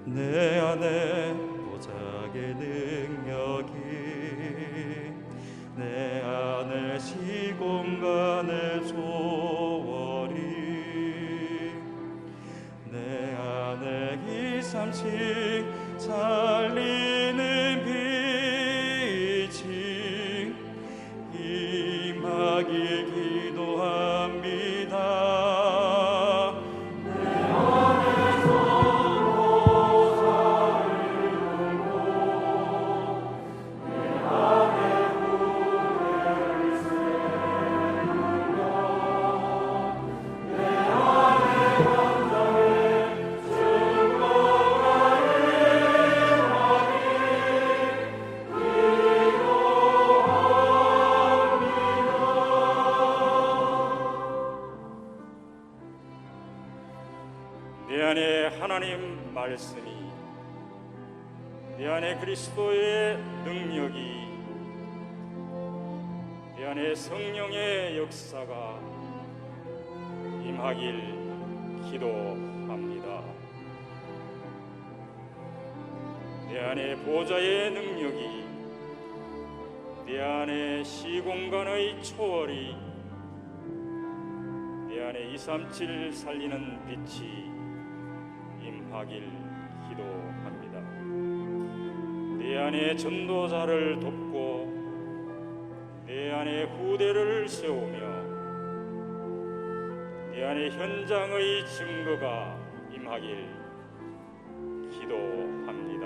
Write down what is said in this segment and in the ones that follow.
내 안에 보좌의 능력이 내 안에 시공간의 조월이 내 안에 이삼치 살리는 빛이 임하길 기도합니다. 내 안에 하나님 말씀이, 내 안에 그리스도의 능력이, 내 안에 성령의 역사가 임하길 기도합니다. 내 안에 보좌의 능력이, 내 안에 시공간의 초월이, 내 안에 237 살리는 빛이 임하길 기도합니다. 내 안에 전도자를 돕고 내 안에 후대를 세우며 내 안에 현장의 증거가 임하길 기도합니다.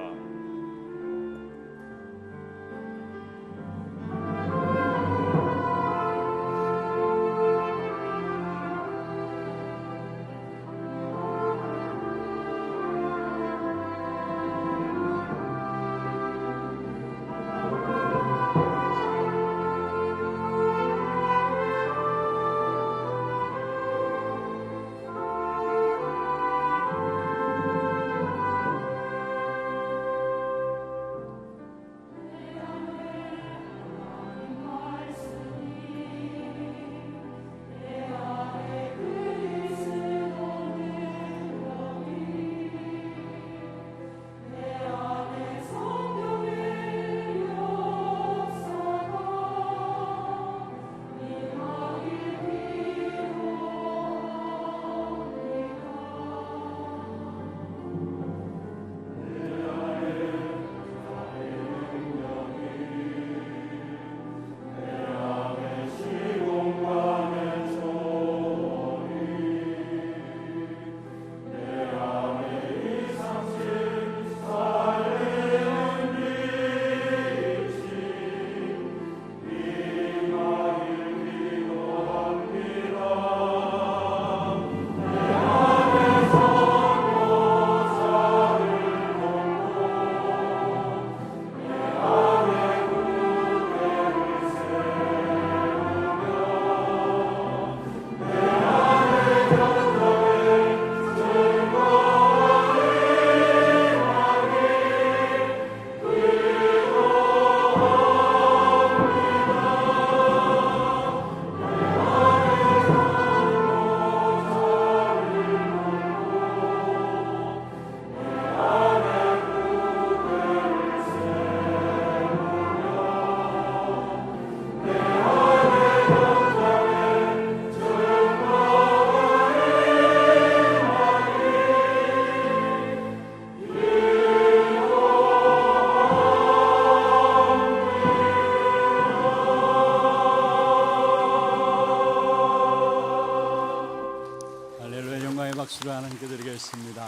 박수로 하나님께 드리겠습니다.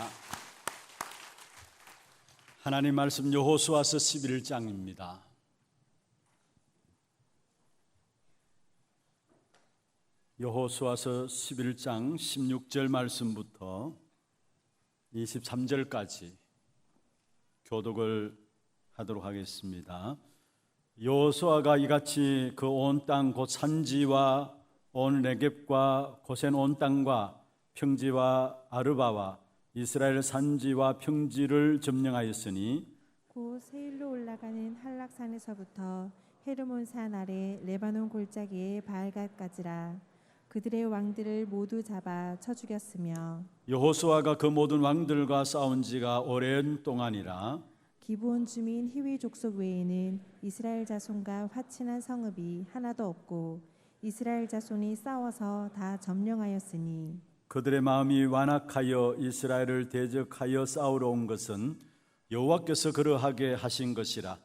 하나님 말씀 여호수아서 11장입니다. 여호수아서 11장 16절 말씀부터 23절까지 교독을 하도록 하겠습니다. 여호수아가 이같이 그 온 땅 곧 산지와 온 네겝과 고센 온 땅과 평지와 아르바와 이스라엘 산지와 평지를 점령하였으니 곧 세일로 올라가는 한락산에서부터 헤르몬산 아래 레바논 골짜기의 바알갓까지라. 그들의 왕들을 모두 잡아 쳐 죽였으며 여호수아가 그 모든 왕들과 싸운 지가 오랜 동안이라 기브온 주민 히위 족속 외에는 이스라엘 자손과 화친한 성읍이 하나도 없고 이스라엘 자손이 싸워서 다 점령하였으니 그들의 마음이 완악하여 이스라엘을 대적하여 싸우러 온 것은 여호와께서 그러하게 하신 것이라.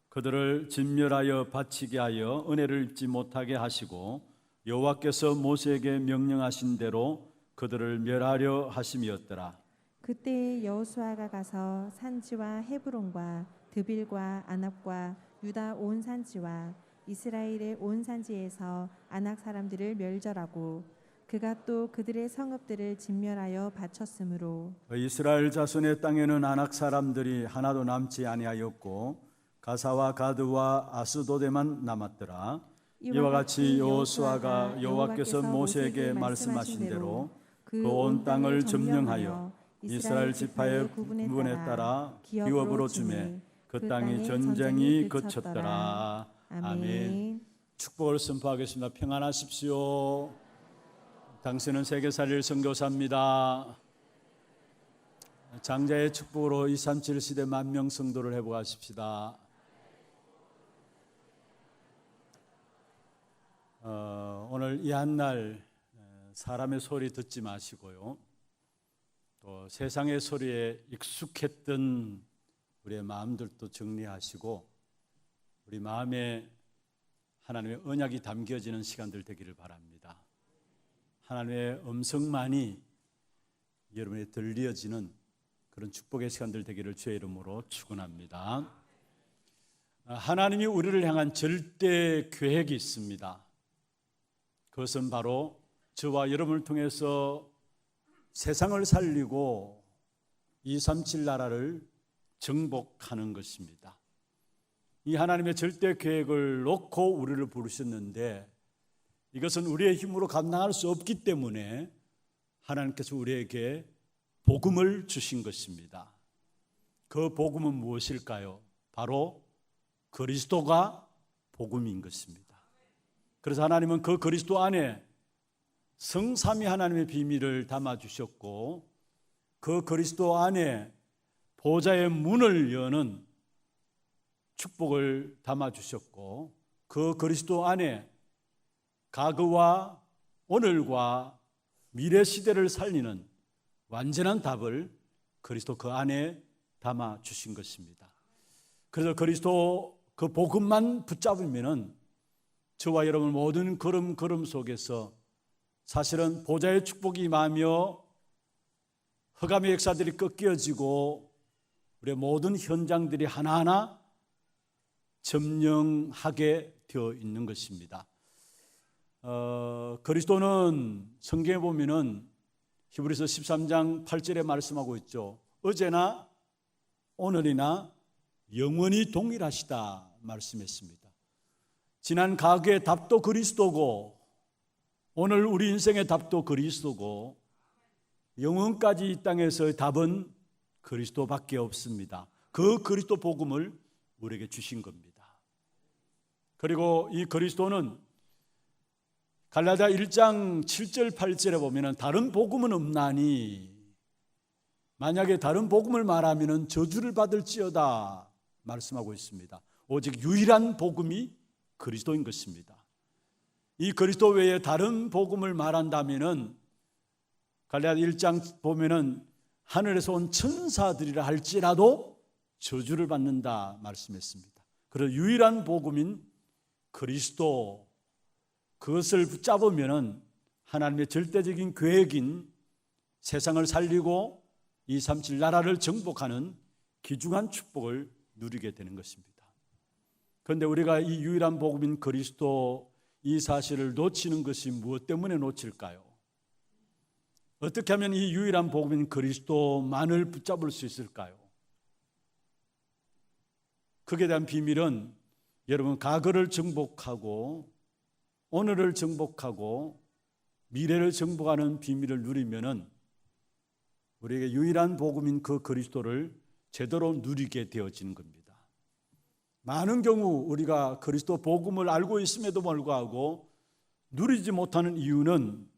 그들을 진멸하여 바치게 하여 은혜를 입지 못하게 하시고 여호와께서 모세에게 명령하신 대로 그들을 멸하려 하심이었더라. 그때 여호수아가 가서 산지와 헤브론과 드빌과 아납과 유다 온 산지와 이스라엘의 온 산지에서 아낙 사람들을 멸절하고 그가 또 그들의 성읍들을 진멸하여 바쳤으므로 이스라엘 자손의 땅에는 아낙 사람들이 하나도 남지 아니하였고 가사와 가드와 아스도데만 남았더라. 이와 같이 여호수아가 여호와께서 모세에게 말씀하신 대로 그 온 땅을 점령하여 이스라엘 지파의 구분에 따라 기업으로 주매 그 땅이 전쟁이 그쳤더라. 아멘. 축복을 선포하겠습니다. 평안하십시오. 당신은 세계살릴 선교사입니다. 장자의 축복으로 237 시대 만명 성도를 회복하십시다. 오늘 이 한날 사람의 소리 듣지 마시고요. 또 세상의 소리에 익숙했던 우리의 마음들도 정리하시고 우리 마음에 하나님의 언약이 담겨지는 시간들 되기를 바랍니다. 하나님의 음성만이 여러분에 들려지는 그런 축복의 시간들 되기를 주의 이름으로 축원합니다. 하나님이 우리를 향한 절대 계획이 있습니다. 그것은 바로 저와 여러분을 통해서 세상을 살리고 237 나라를 정복하는 것입니다. 이 하나님의 절대 계획을 놓고 우리를 부르셨는데 이것은 우리의 힘으로 감당할 수 없기 때문에 하나님께서 우리에게 복음을 주신 것입니다. 그 복음은 무엇일까요? 바로 그리스도가 복음인 것입니다. 그래서 하나님은 그 그리스도 안에 성삼위 하나님의 비밀을 담아주셨고 그 그리스도 안에 보좌의 문을 여는 축복을 담아주셨고 그 그리스도 안에 과거와 오늘과 미래 시대를 살리는 완전한 답을 그리스도 그 안에 담아주신 것입니다. 그래서 그리스도 그 복음만 붙잡으면은 저와 여러분 모든 걸음 속에서 사실은 보좌의 축복이 임하며 흑암의 역사들이 꺾여지고 우리의 모든 현장들이 하나하나 점령하게 되어 있는 것입니다. 그리스도는 성경에 보면은 히브리서 13장 8절에 말씀하고 있죠. 어제나 오늘이나 영원히 동일하시다 말씀했습니다. 지난 과거의 답도 그리스도고 오늘 우리 인생의 답도 그리스도고 영원까지 이 땅에서의 답은 그리스도밖에 없습니다. 그 그리스도 복음을 우리에게 주신 겁니다. 그리고 이 그리스도는 갈라디아 1장 7절 8절에 보면 다른 복음은 없나니 만약에 다른 복음을 말하면 저주를 받을지어다 말씀하고 있습니다. 오직 유일한 복음이 그리스도인 것입니다. 이 그리스도 외에 다른 복음을 말한다면 갈라디아 1장 보면은 하늘에서 온 천사들이라 할지라도 저주를 받는다 말씀했습니다. 그래서 유일한 복음인 그리스도 그것을 붙잡으면은 하나님의 절대적인 계획인 세상을 살리고 237 나라를 정복하는 귀중한 축복을 누리게 되는 것입니다. 그런데 우리가 이 유일한 복음인 그리스도 이 사실을 놓치는 것이 무엇 때문에 놓칠까요? 어떻게 하면 이 유일한 복음인 그리스도만을 붙잡을 수 있을까요? 그에 대한 비밀은 여러분 과거를 정복하고 오늘을 정복하고 미래를 정복하는 비밀을 누리면은 우리에게 유일한 복음인 그 그리스도를 제대로 누리게 되어지는 겁니다. 많은 경우 우리가 그리스도 복음을 알고 있음에도 불구하고 누리지 못하는 이유는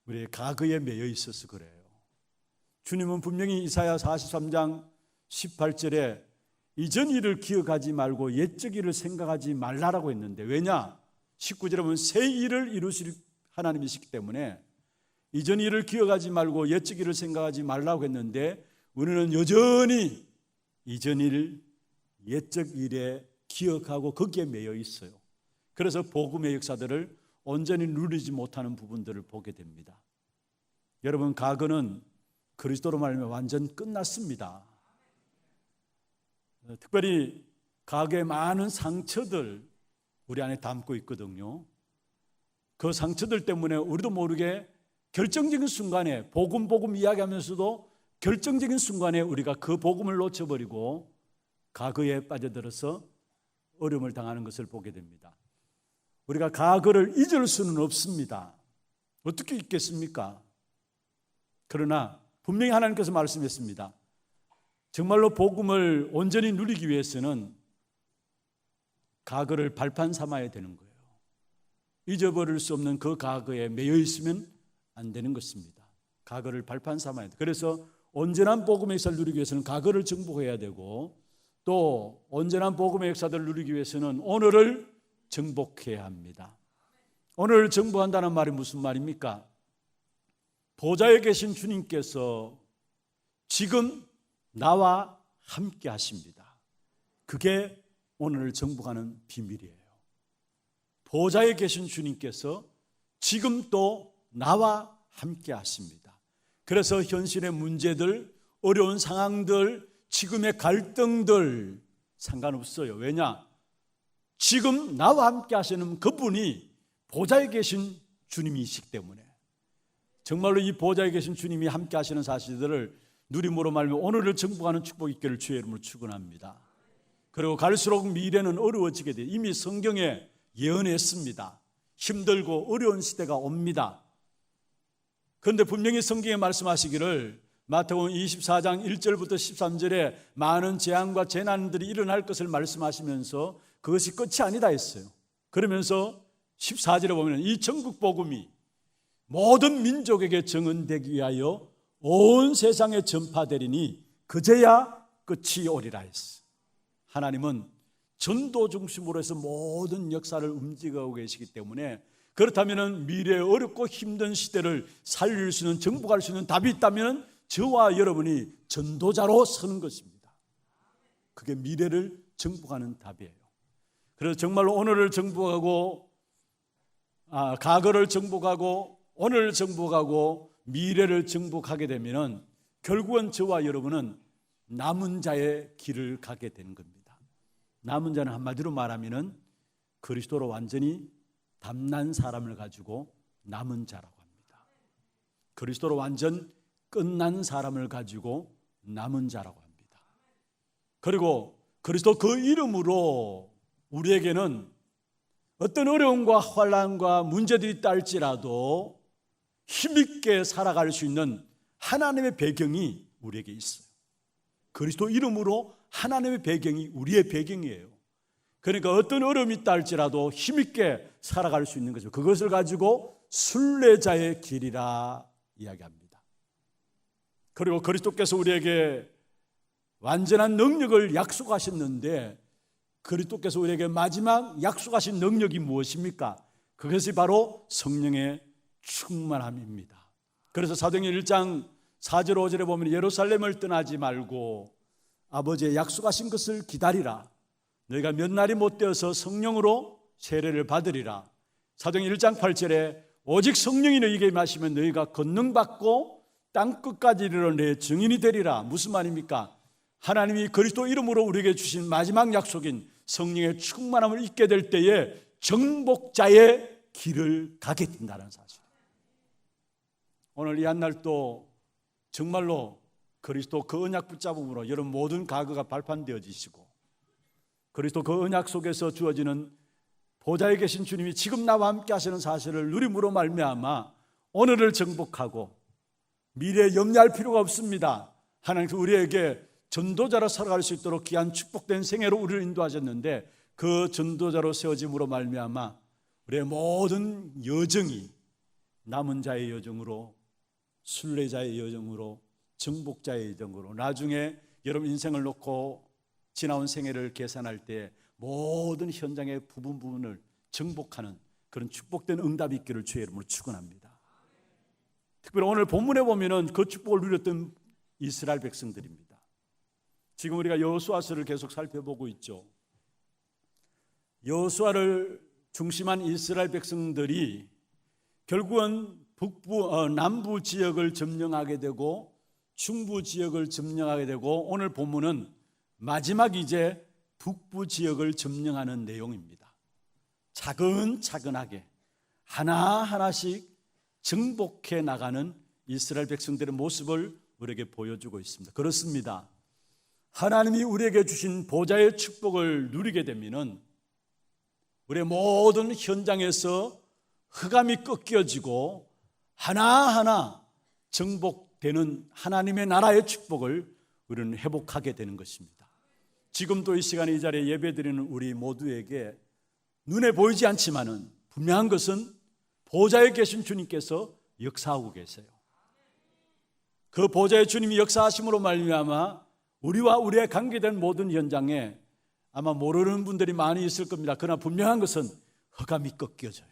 우리의 과거에 매여 있어서 그래요. 주님은 분명히 이사야 43장 18절에 이전 일을 기억하지 말고 옛적 일을 생각하지 말라라고 했는데, 왜냐? 19절에 보면 새 일을 이루실 하나님이시기 때문에 이전 일을 기억하지 말고 옛적 일을 생각하지 말라고 했는데, 우리는 여전히 이전 일, 옛적 일에 기억하고 거기에 매여 있어요. 그래서 복음의 역사들을 온전히 누리지 못하는 부분들을 보게 됩니다. 여러분, 과거는 그리스도로 말하면 완전 끝났습니다. 특별히 과거의 많은 상처들 우리 안에 담고 있거든요. 그 상처들 때문에 우리도 모르게 결정적인 순간에 복음 이야기하면서도 결정적인 순간에 우리가 그 복음을 놓쳐버리고 과거에 빠져들어서 어려움을 당하는 것을 보게 됩니다. 우리가 과거를 잊을 수는 없습니다. 어떻게 잊겠습니까? 그러나 분명히 하나님께서 말씀했습니다. 정말로 복음을 온전히 누리기 위해서는 과거를 발판 삼아야 되는 거예요. 잊어버릴 수 없는 그 과거에 매여 있으면 안 되는 것입니다. 과거를 발판 삼아야 돼요. 그래서 온전한 복음의 역사를 누리기 위해서는 과거를 정복해야 되고, 또 온전한 복음의 역사들을 누리기 위해서는 오늘을 정복해야 합니다. 오늘을 정복한다는 말이 무슨 말입니까? 보좌에 계신 주님께서 지금 나와 함께 하십니다. 그게 오늘을 정복하는 비밀이에요. 보좌에 계신 주님께서 지금 또 나와 함께 하십니다. 그래서 현실의 문제들, 어려운 상황들, 지금의 갈등들 상관없어요. 왜냐? 지금 나와 함께 하시는 그분이 보좌에 계신 주님이시기 때문에, 정말로 이 보좌에 계신 주님이 함께 하시는 사실들을 누림으로 말하면 오늘을 정복하는 축복이 있기를 주의 이름으로 축원합니다. 그리고 갈수록 미래는 어려워지게 돼요. 이미 성경에 예언했습니다. 힘들고 어려운 시대가 옵니다. 그런데 분명히 성경에 말씀하시기를 마태복음 24장 1절부터 13절에 많은 재앙과 재난들이 일어날 것을 말씀하시면서 그것이 끝이 아니다 했어요. 그러면서 14절에 보면 이 천국 복음이 모든 민족에게 증언되기 위하여 온 세상에 전파되리니 그제야 끝이 오리라 했어. 하나님은 전도 중심으로 해서 모든 역사를 움직이고 계시기 때문에, 그렇다면 미래의 어렵고 힘든 시대를 살릴 수 있는, 정복할 수 있는 답이 있다면 저와 여러분이 전도자로 서는 것입니다. 그게 미래를 정복하는 답이에요. 그래서 정말로 오늘을 정복하고, 과거를 정복하고, 오늘을 정복하고 미래를 정복하게 되면 결국은 저와 여러분은 남은 자의 길을 가게 되는 겁니다. 남은 자는 한마디로 말하면 그리스도로 완전히 담난 사람을 가지고 남은 자라고 합니다. 그리스도로 완전 끝난 사람을 가지고 남은 자라고 합니다. 그리고 그리스도 그 이름으로 우리에게는 어떤 어려움과 환난과 문제들이 있다 할지라도 힘있게 살아갈 수 있는 하나님의 배경이 우리에게 있어요. 그리스도 이름으로 하나님의 배경이 우리의 배경이에요. 그러니까 어떤 어려움이 있다 할지라도 힘있게 살아갈 수 있는 거죠. 그것을 가지고 순례자의 길이라 이야기합니다. 그리고 그리스도께서 우리에게 완전한 능력을 약속하셨는데, 그리스도께서 우리에게 마지막 약속하신 능력이 무엇입니까? 그것이 바로 성령의 충만함입니다. 그래서 사도행전 1장 4절 5절에 보면 예루살렘을 떠나지 말고 아버지의 약속하신 것을 기다리라. 너희가 몇 날이 못 되어서 성령으로 세례를 받으리라. 사도행전 1장 8절에 오직 성령이 너희에게 임하시면 너희가 권능 받고 땅 끝까지 이르러 내 증인이 되리라. 무슨 말입니까? 하나님이 그리스도 이름으로 우리에게 주신 마지막 약속인 성령의 충만함을 잊게 될 때에 정복자의 길을 가게 된다는 사실. 오늘 이 한날도 정말로 그리스도 그 언약 붙잡음으로 여러분 모든 과거가 발판되어지시고, 그리스도 그 언약 속에서 주어지는 보좌에 계신 주님이 지금 나와 함께 하시는 사실을 누림으로 말미암아 오늘을 정복하고 미래에 염려할 필요가 없습니다. 하나님께서 우리에게 전도자로 살아갈 수 있도록 귀한 축복된 생애로 우리를 인도하셨는데, 그 전도자로 세워짐으로 말미암아 우리의 모든 여정이 남은 자의 여정으로, 순례자의 여정으로, 정복자의 여정으로, 나중에 여러분 인생을 놓고 지나온 생애를 계산할 때 모든 현장의 부분을 정복하는 그런 축복된 응답이 있기를 주의 이름으로 축원합니다. 특별히 오늘 본문에 보면은 그 축복을 누렸던 이스라엘 백성들입니다. 지금 우리가 여호수아서를 계속 살펴보고 있죠. 여호수아를 중심한 이스라엘 백성들이 결국은 남부 지역을 점령하게 되고 중부 지역을 점령하게 되고, 오늘 본문은 마지막 이제 북부 지역을 점령하는 내용입니다. 차근차근하게 하나하나씩 정복해 나가는 이스라엘 백성들의 모습을 우리에게 보여주고 있습니다. 그렇습니다. 하나님이 우리에게 주신 보좌의 축복을 누리게 되면은 우리의 모든 현장에서 흑암이 꺾여지고 하나하나 정복되는 하나님의 나라의 축복을 우리는 회복하게 되는 것입니다. 지금도 이 시간에 이 자리에 예배드리는 우리 모두에게 눈에 보이지 않지만은 분명한 것은 보좌에 계신 주님께서 역사하고 계세요. 그 보좌의 주님이 역사하심으로 말미암아 우리와 우리의 관계된 모든 현장에 아마 모르는 분들이 많이 있을 겁니다. 그러나 분명한 것은 흑암이 꺾여져요.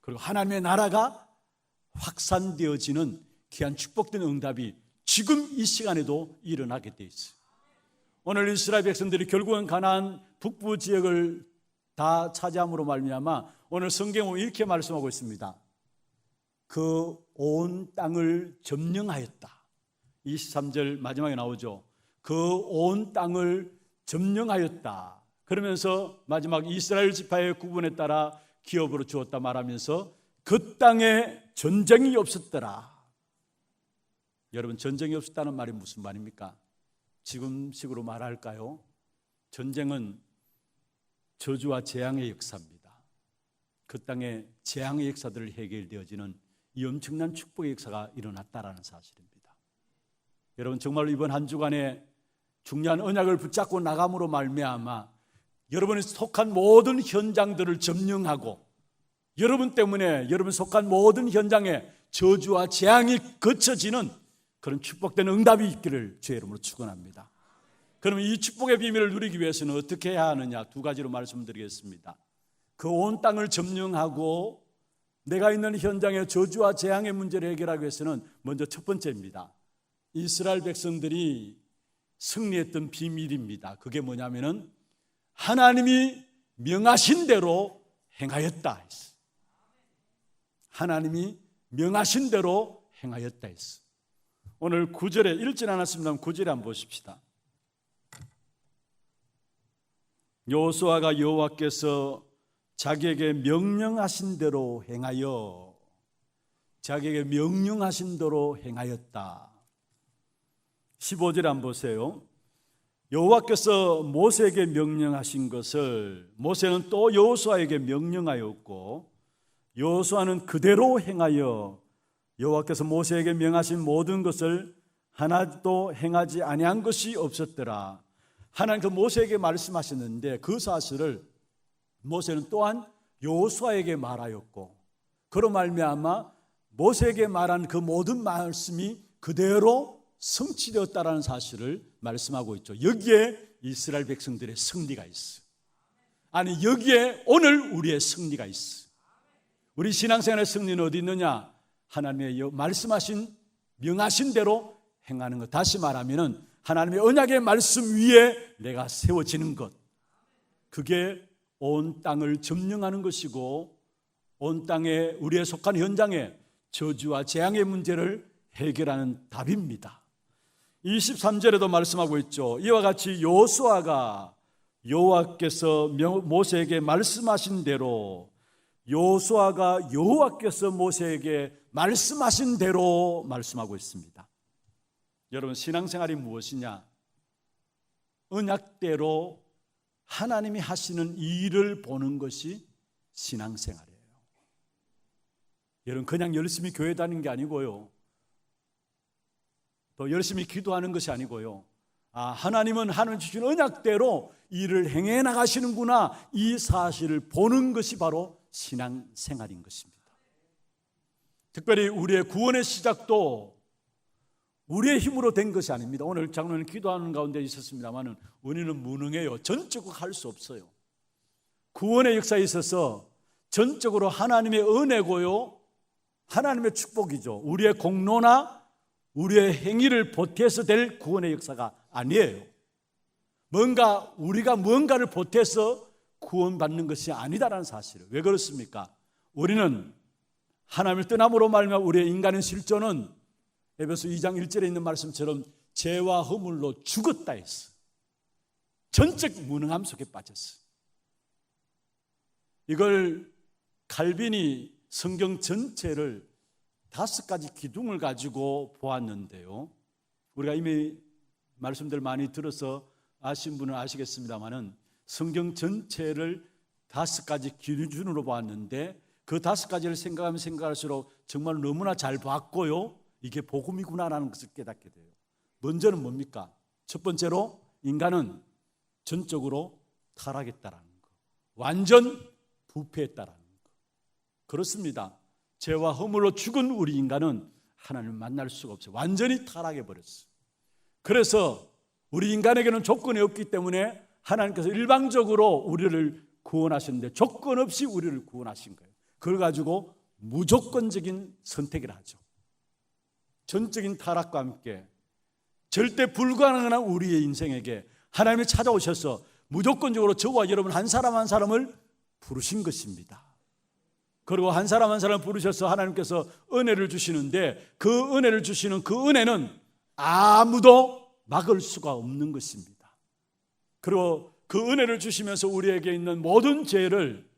그리고 하나님의 나라가 확산되어지는 귀한 축복된 응답이 지금 이 시간에도 일어나게 돼 있어요. 오늘 이스라엘 백성들이 결국은 가나안 북부 지역을 다 차지함으로 말미암아 오늘 성경은 이렇게 말씀하고 있습니다. 그 온 땅을 점령하였다. 23절 마지막에 나오죠. 그 온 땅을 점령하였다. 그러면서 마지막 이스라엘 지파의 구분에 따라 기업으로 주었다 말하면서 그 땅에 전쟁이 없었더라. 여러분, 전쟁이 없었다는 말이 무슨 말입니까? 지금식으로 말할까요? 전쟁은 저주와 재앙의 역사입니다. 그 땅에 재앙의 역사들을 해결되어지는 이 엄청난 축복의 역사가 일어났다라는 사실입니다. 여러분, 정말로 이번 한 주간에 중요한 언약을 붙잡고 나감으로 말미암아 여러분이 속한 모든 현장들을 점령하고 여러분 때문에 여러분 속한 모든 현장에 저주와 재앙이 거쳐지는 그런 축복된 응답이 있기를 주의 이름으로 축원합니다. 그러면 이 축복의 비밀을 누리기 위해서는 어떻게 해야 하느냐? 두 가지로 말씀드리겠습니다. 그 온 땅을 점령하고 내가 있는 현장의 저주와 재앙의 문제를 해결하기 위해서는 먼저 첫 번째입니다. 이스라엘 백성들이 승리했던 비밀입니다. 그게 뭐냐면은 하나님이 명하신 대로 행하였다 했어. 하나님이 명하신 대로 행하였다 했어. 오늘 9절에 읽진 않았습니다만 9절에 한번 보십시다. 여호수아가 여호와께서 자기에게 명령하신 대로 행하여, 자기에게 명령하신 대로 행하였다. 15절에 한번 보세요. 여호와께서 모세에게 명령하신 것을 모세는 또 여호수아에게 명령하였고 여호수아는 그대로 행하여 여호와께서 모세에게 명하신 모든 것을 하나도 행하지 아니한 것이 없었더라. 하나님께서 모세에게 말씀하셨는데 그 사실을 모세는 또한 여호수아에게 말하였고 그로 말미암아 모세에게 말한 그 모든 말씀이 그대로 성취되었다라는 사실을 말씀하고 있죠. 여기에 이스라엘 백성들의 승리가 있어. 아니, 여기에 오늘 우리의 승리가 있어. 우리 신앙생활의 승리는 어디 있느냐? 하나님의 말씀하신 명하신 대로 행하는 것. 다시 말하면은 하나님의 언약의 말씀 위에 내가 세워지는 것. 그게 온 땅을 점령하는 것이고 온 땅에 우리의 속한 현장에 저주와 재앙의 문제를 해결하는 답입니다. 23절에도 말씀하고 있죠. 이와 같이 여호수아가 여호와께서 모세에게 말씀하신 대로 여호수아가 여호와께서 모세에게 말씀하신 대로 말씀하고 있습니다. 여러분, 신앙생활이 무엇이냐? 언약대로 하나님이 하시는 일을 보는 것이 신앙생활이에요. 여러분, 그냥 열심히 교회 다니는 게 아니고요, 또 열심히 기도하는 것이 아니고요, 하나님은 하나님 주신 언약대로 일을 행해 나가시는구나, 이 사실을 보는 것이 바로 신앙생활인 것입니다. 특별히 우리의 구원의 시작도 우리의 힘으로 된 것이 아닙니다. 오늘 장로님 기도하는 가운데 있었습니다만 우리는 무능해요. 전적으로 할 수 없어요. 구원의 역사에 있어서 전적으로 하나님의 은혜고요, 하나님의 축복이죠. 우리의 공로나 우리의 행위를 보태서 될 구원의 역사가 아니에요. 우리가 무언가를 보태서 구원받는 것이 아니다라는 사실을. 왜 그렇습니까? 우리는 하나님을 떠남으로 말미암아 우리의 인간의 실존은 에베소 2장 1절에 있는 말씀처럼 죄와 허물로 죽었다 했어. 전적 무능함 속에 빠졌어. 이걸 칼빈이 성경 전체를 5가지 기둥을 가지고 보았는데요, 우리가 이미 말씀들 많이 들어서 아신 분은 아시겠습니다만은 성경 전체를 5가지 기준으로 보았는데 그 5가지를 생각하면 생각할수록 정말 너무나 잘 봤고요, 이게 복음이구나라는 것을 깨닫게 돼요. 먼저는 뭡니까? 첫 번째로 인간은 전적으로 타락했다라는 거, 완전 부패했다라는 거. 그렇습니다. 죄와 허물로 죽은 우리 인간은 하나님을 만날 수가 없어요. 완전히 타락해버렸어요. 그래서 우리 인간에게는 조건이 없기 때문에 하나님께서 일방적으로 우리를 구원하셨는데 조건 없이 우리를 구원하신 거예요. 그걸 가지고 무조건적인 선택을 하죠. 전적인 타락과 함께 절대 불가능한 우리의 인생에게 하나님이 찾아오셔서 무조건적으로 저와 여러분 한 사람 한 사람을 부르신 것입니다. 그리고 한 사람 한 사람 부르셔서 하나님께서 은혜를 주시는데 그 은혜를 주시는 그 은혜는 아무도 막을 수가 없는 것입니다. 그리고 그 은혜를 주시면서 우리에게 있는 모든 죄를,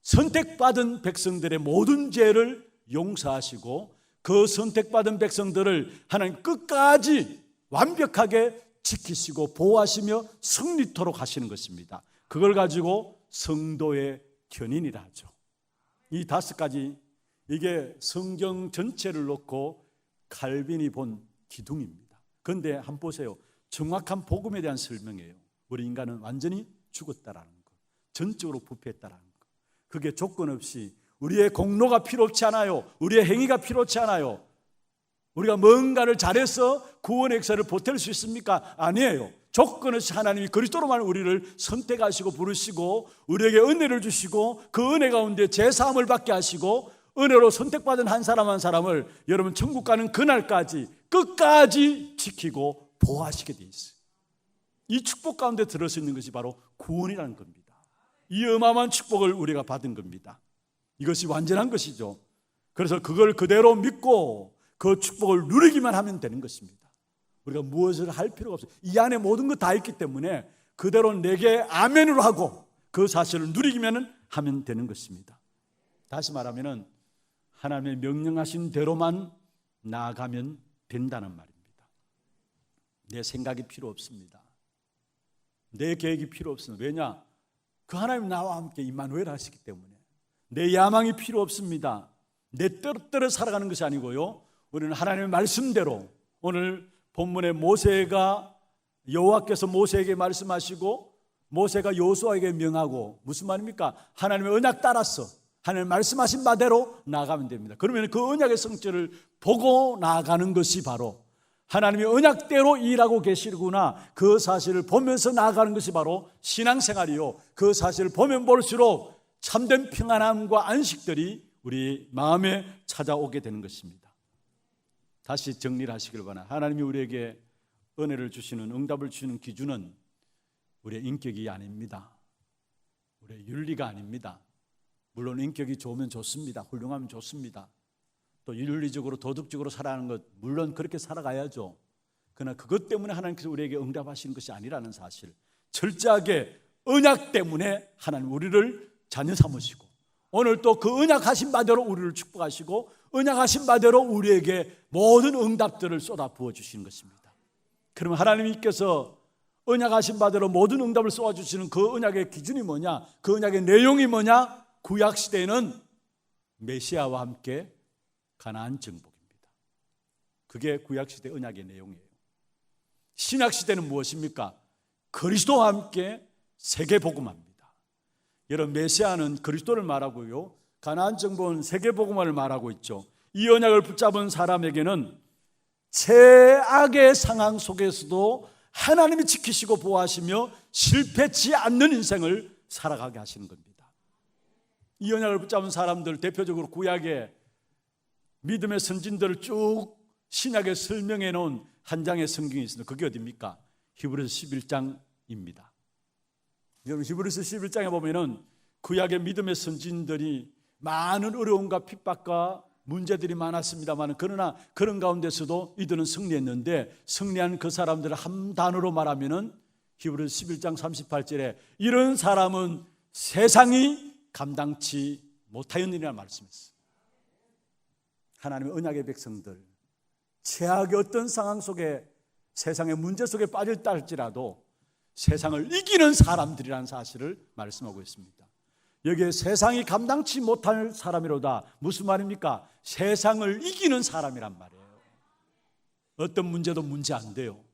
선택받은 백성들의 모든 죄를 용서하시고 그 선택받은 백성들을 하나님 끝까지 완벽하게 지키시고 보호하시며 승리토록 하시는 것입니다. 그걸 가지고 성도의 견인이라 하죠. 이 5가지, 이게 성경 전체를 놓고 칼빈이 본 기둥입니다. 그런데 한번 보세요. 정확한 복음에 대한 설명이에요. 우리 인간은 완전히 죽었다라는 거, 전적으로 부패했다라는 거. 그게 조건 없이 우리의 공로가 필요 없지 않아요. 우리의 행위가 필요치 않아요. 우리가 뭔가를 잘해서 구원의 역사를 보탤 수 있습니까? 아니에요. 조건 없이 하나님이 그리스도로만 우리를 선택하시고 부르시고 우리에게 은혜를 주시고 그 은혜 가운데 죄사함을 받게 하시고 은혜로 선택받은 한 사람 한 사람을 여러분 천국 가는 그날까지 끝까지 지키고 보호하시게 돼 있어요. 이 축복 가운데 들을 수 있는 것이 바로 구원이라는 겁니다. 이 어마어마한 축복을 우리가 받은 겁니다. 이것이 완전한 것이죠. 그래서 그걸 그대로 믿고 그 축복을 누리기만 하면 되는 것입니다. 우리가 무엇을 할 필요가 없어요. 이 안에 모든 것 다 있기 때문에 그대로 내게 아멘으로 하고 그 사실을 누리기만 하면 되는 것입니다. 다시 말하면 하나님의 명령하신 대로만 나아가면 된다는 말입니다. 내 생각이 필요 없습니다. 내 계획이 필요 없습니다. 왜냐? 그 하나님 나와 함께 임마누엘 하시기 때문에. 내 야망이 필요 없습니다. 내 뜻대로 살아가는 것이 아니고요, 우리는 하나님의 말씀대로, 오늘 본문에 모세가 여호와께서 모세에게 말씀하시고 모세가 여호수아에게 명하고, 무슨 말입니까? 하나님의 언약 따라서 하나님 말씀하신 바대로 나아가면 됩니다. 그러면 그 언약의 성취를 보고 나아가는 것이 바로 하나님이 언약대로 일하고 계시구나, 그 사실을 보면서 나아가는 것이 바로 신앙생활이요, 그 사실을 보면 볼수록 참된 평안함과 안식들이 우리 마음에 찾아오게 되는 것입니다. 다시 정리를 하시길 바랍니다. 하나님이 우리에게 은혜를 주시는, 응답을 주시는 기준은 우리의 인격이 아닙니다. 우리의 윤리가 아닙니다. 물론 인격이 좋으면 좋습니다. 훌륭하면 좋습니다. 또 윤리적으로 도덕적으로 살아가는 것, 물론 그렇게 살아가야죠. 그러나 그것 때문에 하나님께서 우리에게 응답하시는 것이 아니라는 사실, 철저하게 언약 때문에 하나님 우리를 자녀 삼으시고 오늘 또 그 언약하신 바대로 우리를 축복하시고 언약하신 바대로 우리에게 모든 응답들을 쏟아 부어주시는 것입니다. 그러면 하나님께서 언약하신 바대로 모든 응답을 쏟아주시는 그 언약의 기준이 뭐냐? 그 언약의 내용이 뭐냐? 구약시대에는 메시아와 함께 가나안 정복입니다. 그게 구약시대 언약의 내용이에요. 신약 시대는 무엇입니까? 그리스도와 함께 세계복음화입니다. 여러분, 메시아는 그리스도를 말하고요, 가나안 정복은 세계복음화를 말하고 있죠. 이 언약을 붙잡은 사람에게는 최악의 상황 속에서도 하나님이 지키시고 보호하시며 실패치 않는 인생을 살아가게 하시는 겁니다. 이 언약을 붙잡은 사람들, 대표적으로 구약의 믿음의 선진들을 쭉 신약에 설명해 놓은 한 장의 성경이 있습니다. 그게 어디입니까? 히브리서 11장입니다. 여러분, 히브리서 11장에 보면은 구약의 믿음의 선진들이 많은 어려움과 핍박과 문제들이 많았습니다만, 그러나 그런 가운데서도 이들은 승리했는데, 승리한 그 사람들을 한 단어로 말하면은 히브리서 11장 38절에 이런 사람은 세상이 감당치 못하였느니라 말씀했어요. 하나님의 언약의 백성들, 최악의 어떤 상황 속에, 세상의 문제 속에 빠졌다 할지라도 세상을 이기는 사람들이라는 사실을 말씀하고 있습니다. 여기에 세상이 감당치 못할 사람이로다, 무슨 말입니까? 세상을 이기는 사람이란 말이에요. 어떤 문제도 문제 안 돼요.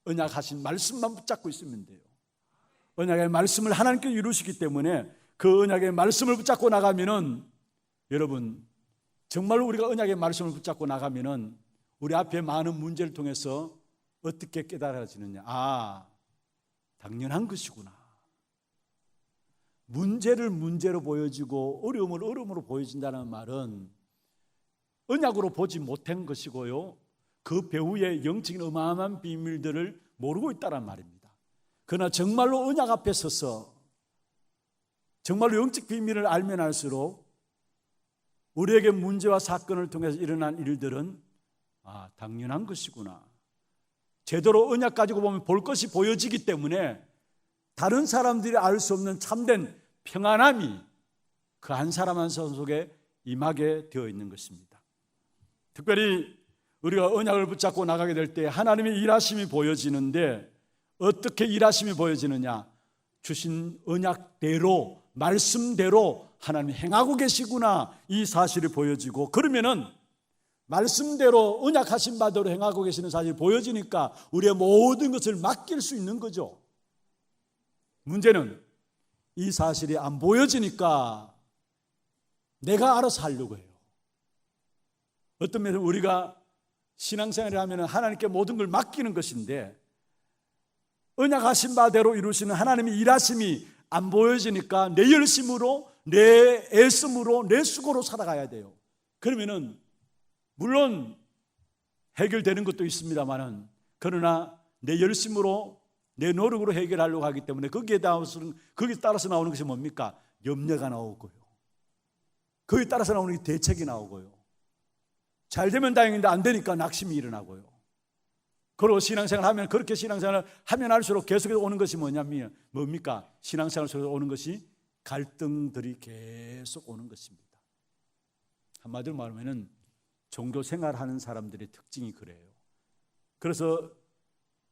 언약하신 말씀만 붙잡고 있으면 돼요. 언약의 말씀을 하나님께 이루시기 때문에 그 언약의 말씀을 붙잡고 나가면은, 여러분, 정말로 우리가 언약의 말씀을 붙잡고 나가면은 우리 앞에 많은 문제를 통해서 어떻게 깨달아지느냐? 아, 당연한 것이구나. 문제를 문제로 보여지고 어려움을 어려움으로 보여진다는 말은 언약으로 보지 못한 것이고요, 그 배후의 영적인 어마어마한 비밀들을 모르고 있다는 말입니다. 그러나 정말로 언약 앞에 서서 정말로 영적 비밀을 알면 알수록 우리에게 문제와 사건을 통해서 일어난 일들은 아, 당연한 것이구나. 제대로 언약 가지고 보면 볼 것이 보여지기 때문에 다른 사람들이 알 수 없는 참된 평안함이 그 한 사람 한 사람 속에 임하게 되어 있는 것입니다. 특별히 우리가 언약을 붙잡고 나가게 될 때 하나님의 일하심이 보여지는데, 어떻게 일하심이 보여지느냐? 주신 언약대로, 말씀대로 하나님이 행하고 계시구나, 이 사실이 보여지고, 그러면은 말씀대로 언약하신 바대로 행하고 계시는 사실이 보여지니까 우리의 모든 것을 맡길 수 있는 거죠. 문제는 이 사실이 안 보여지니까 내가 알아서 하려고 해요. 어떤 면에서 우리가 신앙생활을 하면 하나님께 모든 걸 맡기는 것인데, 언약하신 바대로 이루시는 하나님의 일하심이 안 보여지니까 내 열심으로, 내 애씀으로, 내 수고로 살아가야 돼요. 그러면은 물론 해결되는 것도 있습니다만은, 그러나 내 열심으로, 내 노력으로 해결하려고 하기 때문에 거기에 따라서 나오는 것이 뭡니까? 염려가 나오고요, 거기에 따라서 나오는 게 대책이 나오고요, 잘 되면 다행인데 안 되니까 낙심이 일어나고요. 그리고 신앙생활 하면, 그렇게 신앙생활을 하면 할수록 계속해서 오는 것이 뭡니까? 신앙생활 속에서 오는 것이 갈등들이 계속 오는 것입니다. 한마디로 말하면 종교 생활하는 사람들의 특징이 그래요. 그래서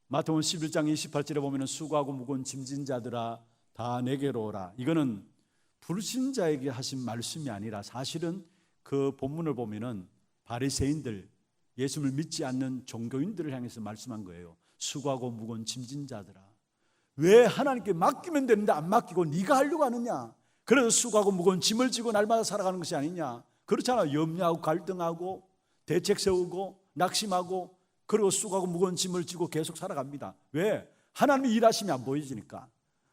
마태복음 11장 28절에 보면 수고하고 무거운 짐진 자들아 다 내게로 오라. 이거는 불신자에게 하신 말씀이 아니라 사실은 그 본문을 보면은 바리새인들, 예수를 믿지 않는 종교인들을 향해서 말씀한 거예요. 수고하고 무거운 짐진 자들아, 왜 하나님께 맡기면 되는데 안 맡기고 네가 하려고 하느냐? 그래서 수고하고 무거운 짐을 지고 날마다 살아가는 것이 아니냐? 그렇잖아. 염려하고 갈등하고 대책 세우고 낙심하고, 그리고 수고하고 무거운 짐을 지고 계속 살아갑니다. 왜? 하나님의 일하심이 안 보여지니까.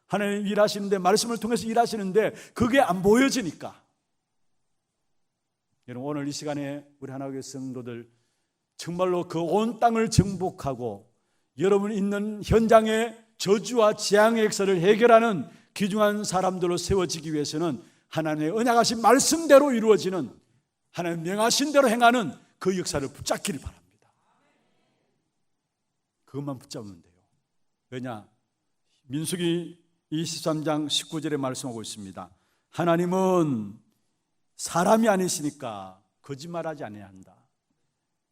하나님 일하시는데, 말씀을 통해서 일하시는데 그게 안 보여지니까. 여러분, 오늘 이 시간에 우리 하나님의 성도들 정말로 그 온 땅을 정복하고 여러분 있는 현장의 저주와 재앙의 역사를 해결하는 귀중한 사람들로 세워지기 위해서는 하나님의 언약하신 말씀대로 이루어지는, 하나님 명하신 대로 행하는 그 역사를 붙잡기를 바랍니다. 그것만 붙잡으면 돼요. 왜냐? 민수기 23장 19절에 말씀하고 있습니다. 하나님은 사람이 아니시니까 거짓말하지 아니해야 한다.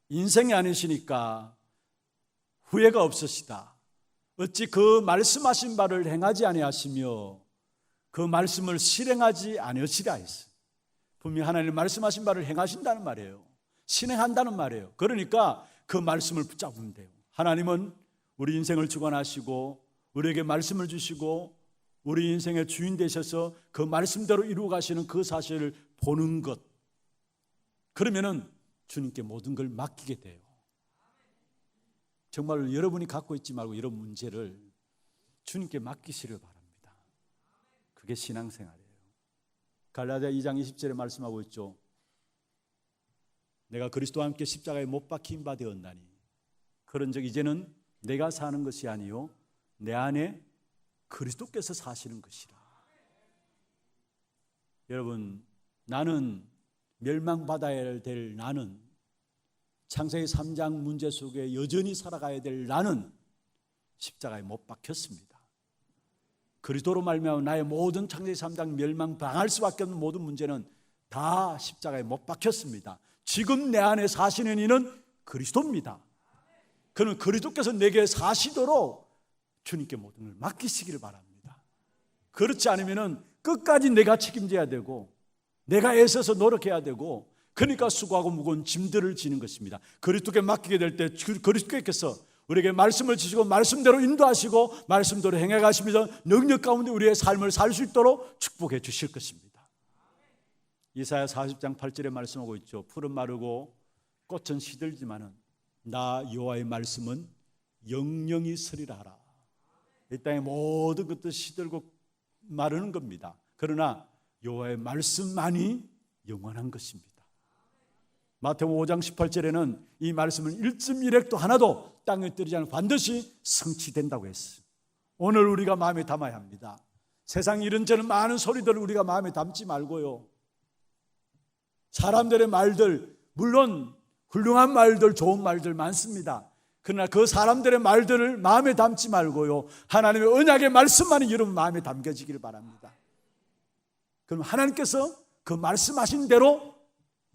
인생이 아니시니까 후회가 없으시다. 어찌 그 말씀하신 바를 행하지 아니하시며 그 말씀을 실행하지 아니하시라 했어요. 분명히 하나님 말씀하신 바를 행하신다는 말이에요. 실행한다는 말이에요. 그러니까 그 말씀을 붙잡으면 돼요. 하나님은 우리 인생을 주관하시고 우리에게 말씀을 주시고 우리 인생의 주인 되셔서 그 말씀대로 이루어 가시는 그 사실을 보는 것, 그러면은 주님께 모든 걸 맡기게 돼요. 정말 여러분이 갖고 있지 말고 이런 문제를 주님께 맡기시길 바랍니다. 그게 신앙생활이에요. 갈라디아 2장 20절에 말씀하고 있죠. 내가 그리스도와 함께 십자가에 못 박힌 바 되었나니 그런즉 이제는 내가 사는 것이 아니요 내 안에 그리스도께서 사시는 것이라. 여러분, 나는 멸망받아야 될 나는, 창세기 3장 문제 속에 여전히 살아가야 될 나는 십자가에 못 박혔습니다. 그리스도로 말미암아 나의 모든 창세기 3장 멸망 당할 수밖에 없는 모든 문제는 다 십자가에 못 박혔습니다. 지금 내 안에 사시는 이는 그리스도입니다. 그는 그리스도께서 내게 사시도록 주님께 모든 걸 맡기시기를 바랍니다. 그렇지 않으면 끝까지 내가 책임져야 되고 내가 애써서 노력해야 되고, 그러니까 수고하고 무거운 짐들을 지는 것입니다. 그리스도께 맡기게 될 때 그리스도께서 우리에게 말씀을 주시고 말씀대로 인도하시고 말씀대로 행해 가시면서 능력 가운데 우리의 삶을 살 수 있도록 축복해 주실 것입니다. 이사야 40장 8절에 말씀하고 있죠. 풀은 마르고 꽃은 시들지만은 나 여호와의 말씀은 영영이 서리라 하라. 이 땅의 모든 것도 시들고 마르는 겁니다. 그러나 여호와의 말씀만이 영원한 것입니다. 마태복음 5장 18절에는 이 말씀은 일쯤일획도 하나도 땅에 떨어지지 않고 반드시 성취된다고 했어요. 오늘 우리가 마음에 담아야 합니다. 세상 이런저런 많은 소리들을 우리가 마음에 담지 말고요, 사람들의 말들, 물론 훌륭한 말들, 좋은 말들 많습니다. 그러나 그 사람들의 말들을 마음에 담지 말고요, 하나님의 언약의 말씀만이 여러분 마음에 담겨지기를 바랍니다. 그럼 하나님께서 그 말씀하신 대로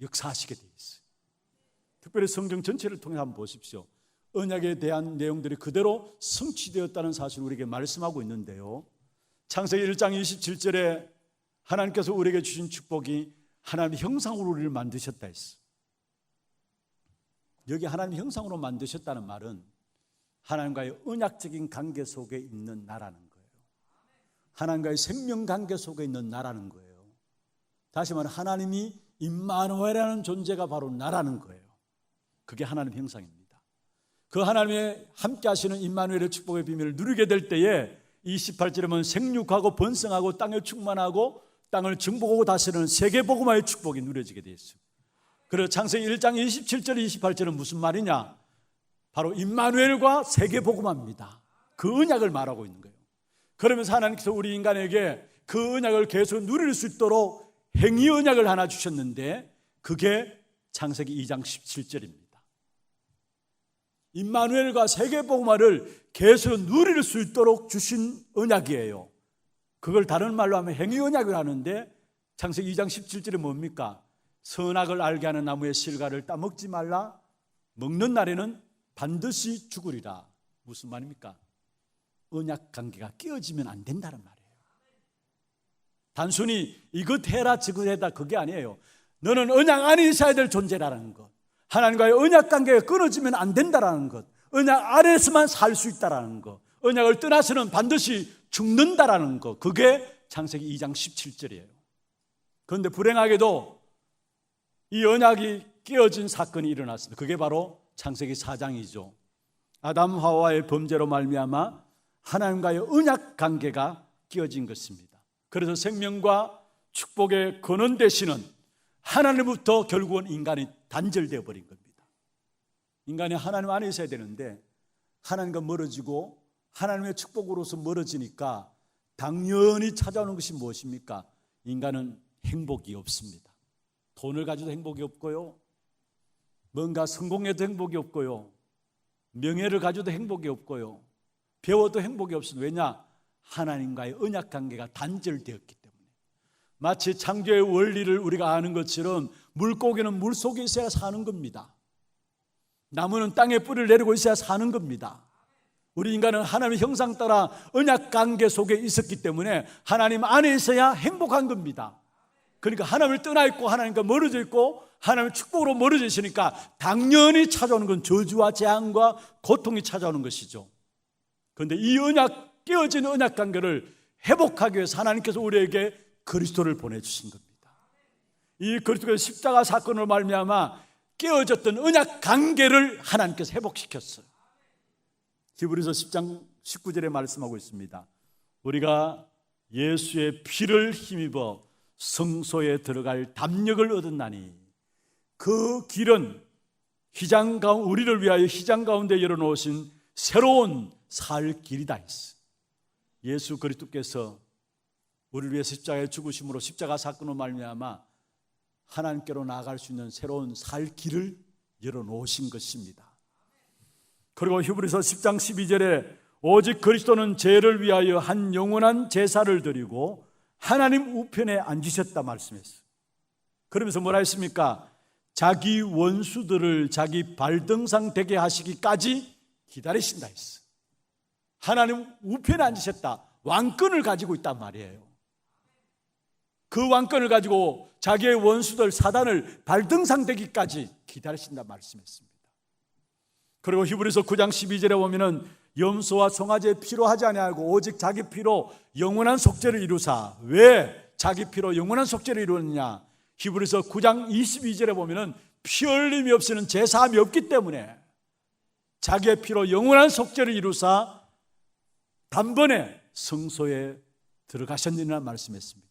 역사하시게 되어 있어요. 특별히 성경 전체를 통해 한번 보십시오. 언약에 대한 내용들이 그대로 성취되었다는 사실을 우리에게 말씀하고 있는데요, 창세기 1장 27절에 하나님께서 우리에게 주신 축복이 하나님의 형상으로 우리를 만드셨다 했어요. 여기 하나님의 형상으로 만드셨다는 말은 하나님과의 언약적인 관계 속에 있는 나라는 거예요. 하나님과의 생명 관계 속에 있는 나라는 거예요. 다시 말해 하나님이 임마누엘이라는 존재가 바로 나라는 거예요. 그게 하나님의 형상입니다. 그 하나님의 함께 하시는 임마누엘의 축복의 비밀을 누리게 될 때에 28절에 보면 생육하고 번성하고 땅에 충만하고 땅을 정복하고 다스리는 세계복음화의 축복이 누려지게 되어 있어요. 그래서 창세기 1장 27절 28절은 무슨 말이냐? 바로 임마누엘과 세계복음화입니다. 그 언약을 말하고 있는 거예요. 그러면서 하나님께서 우리 인간에게 그 언약을 계속 누릴 수 있도록 행위 언약을 하나 주셨는데 그게 창세기 2장 17절입니다. 임마누엘과 세계복음화를 계속 누릴 수 있도록 주신 언약이에요. 그걸 다른 말로 하면 행위 언약을 하는데 창세기 2장 17절이 뭡니까? 선악을 알게 하는 나무의 실과를 따먹지 말라. 먹는 날에는 반드시 죽으리라. 무슨 말입니까? 언약 관계가 끼어지면 안 된다는 말이에요. 단순히 이것 해라 저것 해라 그게 아니에요. 너는 언약 안에 있어야 될 존재라는 것, 하나님과의 언약 관계가 끊어지면 안 된다라는 것, 언약 아래에서만 살 수 있다라는 것, 언약을 떠나서는 반드시 죽는다라는 것, 그게 창세기 2장 17절이에요. 그런데 불행하게도 이 언약이 깨어진 사건이 일어났습니다. 그게 바로 창세기 4장이죠. 아담 하와의 범죄로 말미암아 하나님과의 언약 관계가 깨어진 것입니다. 그래서 생명과 축복의 근원 되시는 하나님부터 결국은 인간이 단절되어 버린 겁니다. 인간이 하나님 안에 있어야 되는데 하나님과 멀어지고 하나님의 축복으로서 멀어지니까 당연히 찾아오는 것이 무엇입니까? 인간은 행복이 없습니다. 돈을 가지도 행복이 없고요, 뭔가 성공해도 행복이 없고요, 명예를 가지도 행복이 없고요, 배워도 행복이 없습니다. 왜냐? 하나님과의 언약 관계가 단절되었기 때문에. 마치 창조의 원리를 우리가 아는 것처럼 물고기는 물속에 있어야 사는 겁니다. 나무는 땅에 뿌리를 내리고 있어야 사는 겁니다. 우리 인간은 하나님의 형상 따라 언약 관계 속에 있었기 때문에 하나님 안에 있어야 행복한 겁니다. 그러니까 하나님을 떠나 있고 하나님과 멀어져 있고 하나님의 축복으로 멀어져 있으니까 당연히 찾아오는 건 저주와 재앙과 고통이 찾아오는 것이죠. 그런데 이 깨어진 언약 관계를 회복하기 위해서 하나님께서 우리에게 그리스도를 보내주신 겁니다. 이 그리스도의 십자가 사건을 말미암아 깨어졌던 언약 관계를 하나님께서 회복시켰어요. 히브리서 10장 19절에 말씀하고 있습니다. 우리가 예수의 피를 힘입어 성소에 들어갈 담력을 얻었나니 그 길은 우리를 위하여 휘장 가운데 열어놓으신 새로운 살 길이다 했어. 예수 그리스도께서 우리를 위해 십자가에 죽으심으로 십자가 사건으로 말미암아 하나님께로 나아갈 수 있는 새로운 살 길을 열어놓으신 것입니다. 그리고 히브리서 10장 12절에 오직 그리스도는 죄를 위하여 한 영원한 제사를 드리고 하나님 우편에 앉으셨다 말씀했어요. 그러면서 뭐라 했습니까? 자기 원수들을 자기 발등상 되게 하시기까지 기다리신다 했어요. 하나님 우편에 앉으셨다. 왕권을 가지고 있단 말이에요. 그 왕권을 가지고 자기의 원수들 사단을 발등상 되기까지 기다리신다 말씀했습니다. 그리고 히브리서 9장 12절에 보면은 염소와 송아지의 피로 하지 아니하고 오직 자기 피로 영원한 속죄를 이루사. 왜 자기 피로 영원한 속죄를 이루느냐? 히브리서 9장 22절에 보면은 피 흘림이 없이는 제사함이 없기 때문에 자기의 피로 영원한 속죄를 이루사 단번에 성소에 들어가셨느니라 말씀했습니다.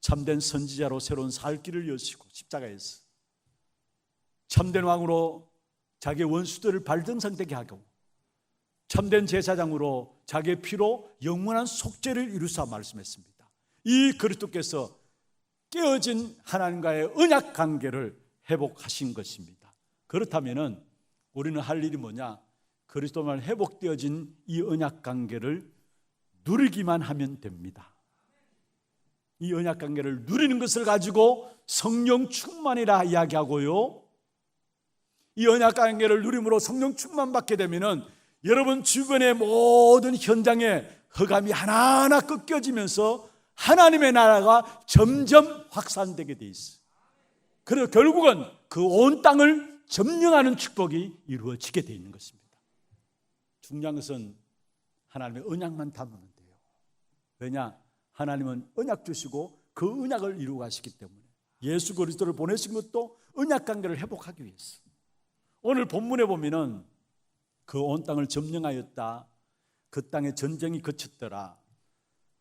참된 선지자로 새로운 살 길을 여시고 십자가에서 참된 왕으로 자기의 원수들을 발등상 되게 하고 참된 제사장으로 자기의 피로 영원한 속죄를 이루사 말씀했습니다. 이 그리스도께서 깨어진 하나님과의 언약 관계를 회복하신 것입니다. 그렇다면 우리는 할 일이 뭐냐? 그리스도만 회복되어진 이 언약 관계를 누리기만 하면 됩니다. 이 언약 관계를 누리는 것을 가지고 성령 충만이라 이야기하고요, 이 언약 관계를 누림으로 성령 충만 받게 되면은 여러분 주변의 모든 현장에 흑암이 하나하나 꺾여지면서 하나님의 나라가 점점 확산되게 돼 있어요. 그래서 결국은 그 온 땅을 점령하는 축복이 이루어지게 돼 있는 것입니다. 중요한 것은 하나님의 언약만 담으면 돼요. 왜냐? 하나님은 언약 주시고 그 언약을 이루어 가시기 때문에 예수 그리스도를 보내신 것도 언약 관계를 회복하기 위해서. 오늘 본문에 보면은 그 온 땅을 점령하였다. 그 땅에 전쟁이 그쳤더라.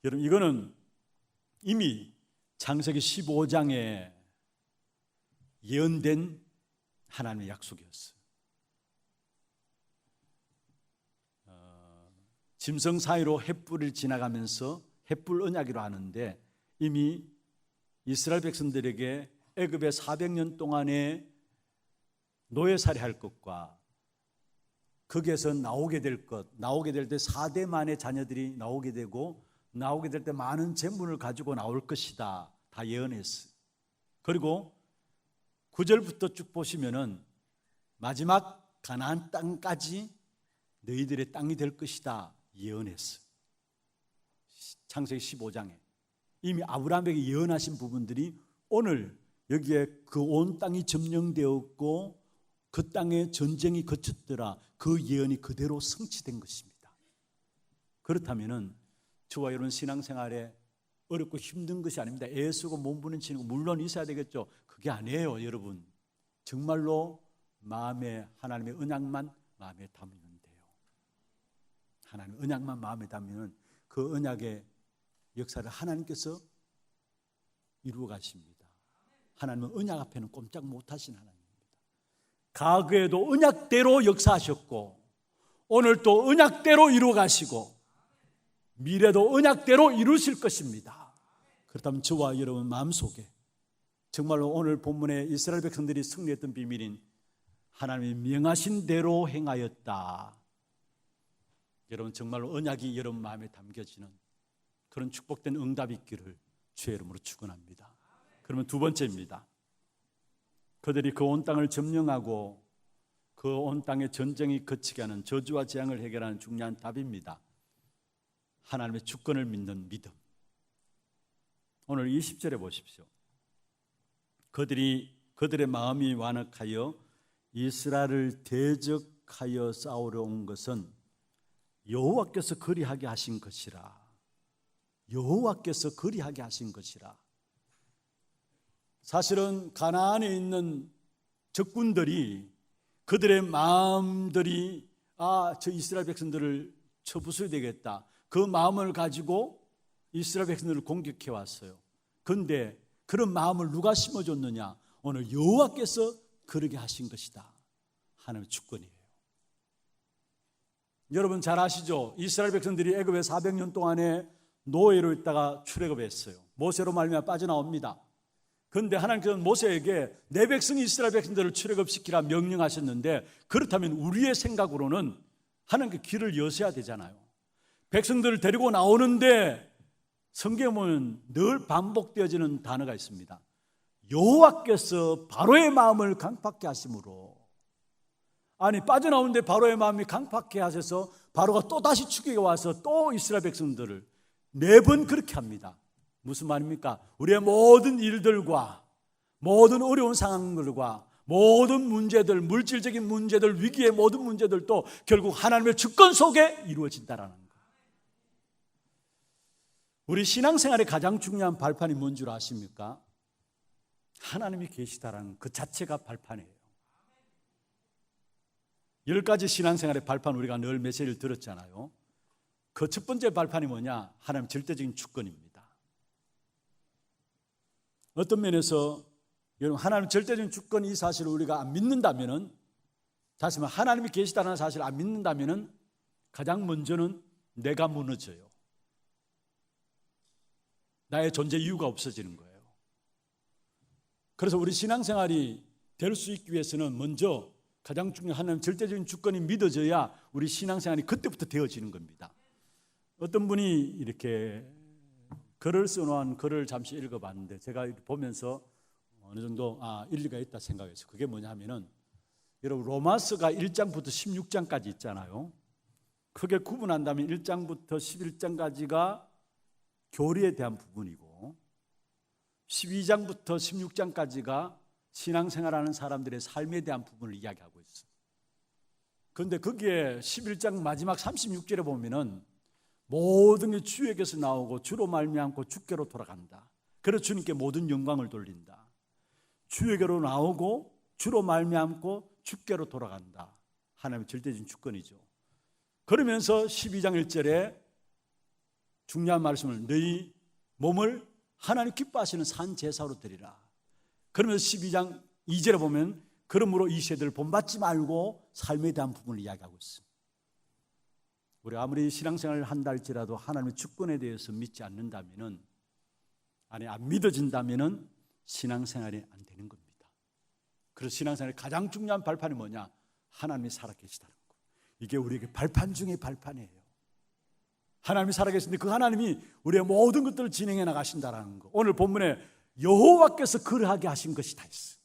여러분 이거는 이미 창세기 15장에 예언된 하나님의 약속이었어요. 짐승 사이로 횃불을 지나가면서 횃불 언약이라 하는데 이미 이스라엘 백성들에게 애굽의 400년 동안에 노예살이 할 것과 거기에서 나오게 될 것, 나오게 될 때 4대 만의 자녀들이 나오게 되고 나오게 될 때 많은 재물을 가지고 나올 것이다. 다 예언했어요. 그리고 9절부터 쭉 보시면은 마지막 가나안 땅까지 너희들의 땅이 될 것이다 예언했어요. 창세기 15장에 이미 아브라함에게 예언하신 부분들이 오늘 여기에 그 온 땅이 점령되었고 그 땅에 전쟁이 거쳤더라. 그 예언이 그대로 성취된 것입니다. 그렇다면은 저와 여러분 신앙생활에 어렵고 힘든 것이 아닙니다. 애 쓰고 몸 부딪히는 거 물론 있어야 되겠죠. 그게 아니에요, 여러분. 정말로 마음에 하나님의 언약만 마음에 담으면 돼요. 하나님의 언약만 마음에 담으면 그 언약의 역사를 하나님께서 이루어 가십니다. 하나님은 언약 앞에는 꼼짝 못하신 하나님입니다. 과거에도 언약대로 역사하셨고 오늘 또 언약대로 이루어 가시고 미래도 언약대로 이루실 것입니다. 그렇다면 저와 여러분 마음속에 정말로 오늘 본문에 이스라엘 백성들이 승리했던 비밀인 하나님이 명하신 대로 행하였다. 여러분 정말로 언약이 여러분 마음에 담겨지는 그런 축복된 응답이 있기를 주의 이름으로 축원합니다. 그러면 두 번째입니다. 그들이 그 온 땅을 점령하고 그 온 땅의 전쟁이 그치게 하는 저주와 재앙을 해결하는 중요한 답입니다. 하나님의 주권을 믿는 믿음. 오늘 20절에 보십시오. 그들의 마음이 완악하여 이스라엘을 대적하여 싸우러 온 것은 여호와께서 그리하게 하신 것이라. 여호와께서 그리하게 하신 것이라. 사실은 가나안에 있는 적군들이 그들의 마음들이 저 이스라엘 백성들을 쳐부숴야 되겠다, 그 마음을 가지고 이스라엘 백성들을 공격해 왔어요. 그런데 그런 마음을 누가 심어줬느냐? 오늘 여호와께서 그러게 하신 것이다. 하나님의 주권이에요. 여러분 잘 아시죠? 이스라엘 백성들이 애굽에 400년 동안에 노예로 있다가 출애굽했어요. 모세로 말미암아 빠져나옵니다. 그런데 하나님께서는 모세에게 내 백성 이스라엘 백성들을 출애굽시키라 명령하셨는데, 그렇다면 우리의 생각으로는 하나님께 길을 여셔야 되잖아요. 백성들을 데리고 나오는데 성경에 보면 늘 반복되어지는 단어가 있습니다. 여호와께서 바로의 마음을 강팍케 하심으로. 아니, 빠져나오는데 바로의 마음이 강팍케 하셔서 바로가 또 다시 추격해 와서 또 이스라엘 백성들을 4번 그렇게 합니다. 무슨 말입니까? 우리의 모든 일들과 모든 어려운 상황들과 모든 문제들, 물질적인 문제들, 위기의 모든 문제들도 결국 하나님의 주권 속에 이루어진다라는 거예요. 우리 신앙생활의 가장 중요한 발판이 뭔 줄 아십니까? 하나님이 계시다라는 그 자체가 발판이에요. 10가지 신앙생활의 발판 우리가 늘 메시지를 들었잖아요. 그 첫 번째 발판이 뭐냐? 하나님 절대적인 주권입니다. 어떤 면에서 여러분 하나님 절대적인 주권 이 사실을 우리가 안 믿는다면은, 다시 말해 하나님이 계시다는 사실을 안 믿는다면은 가장 먼저는 내가 무너져요. 나의 존재 이유가 없어지는 거예요. 그래서 우리 신앙생활이 될 수 있기 위해서는 먼저 가장 중요한 하나님 절대적인 주권이 믿어져야 우리 신앙생활이 그때부터 되어지는 겁니다. 어떤 분이 이렇게 글을 써놓은 글을 잠시 읽어봤는데 제가 보면서 어느 정도 일리가 있다 생각했어요. 그게 뭐냐 하면은, 여러분 로마서가 1장부터 16장까지 있잖아요. 크게 구분한다면 1장부터 11장까지가 교리에 대한 부분이고 12장부터 16장까지가 신앙생활하는 사람들의 삶에 대한 부분을 이야기하고 있어요. 그런데 거기에 11장 마지막 36절에 보면은 모든 게 주에게서 나오고 주로 말미암고 주께로 돌아간다. 그래서 주님께 모든 영광을 돌린다. 주에게로 나오고 주로 말미암고 주께로 돌아간다. 하나님의 절대적인 주권이죠. 그러면서 12장 1절에 중요한 말씀을, 너희 몸을 하나님 기뻐하시는 산 제사로 드리라. 그러면서 12장 2절에 보면 그러므로 이 세대를 본받지 말고 삶에 대한 부분을 이야기하고 있습니다. 우리 아무리 신앙생활을 한다 할지라도 하나님의 주권에 대해서 믿지 않는다면은, 아니 안 믿어진다면은 신앙생활이 안 되는 겁니다. 그래서 신앙생활의 가장 중요한 발판이 뭐냐? 하나님이 살아계시다는 거. 이게 우리에게 발판 중의 발판이에요. 하나님이 살아계신데 그 하나님이 우리의 모든 것들을 진행해 나가신다는 거. 오늘 본문에 여호와께서 그러하게 하신 것이 다 있어요.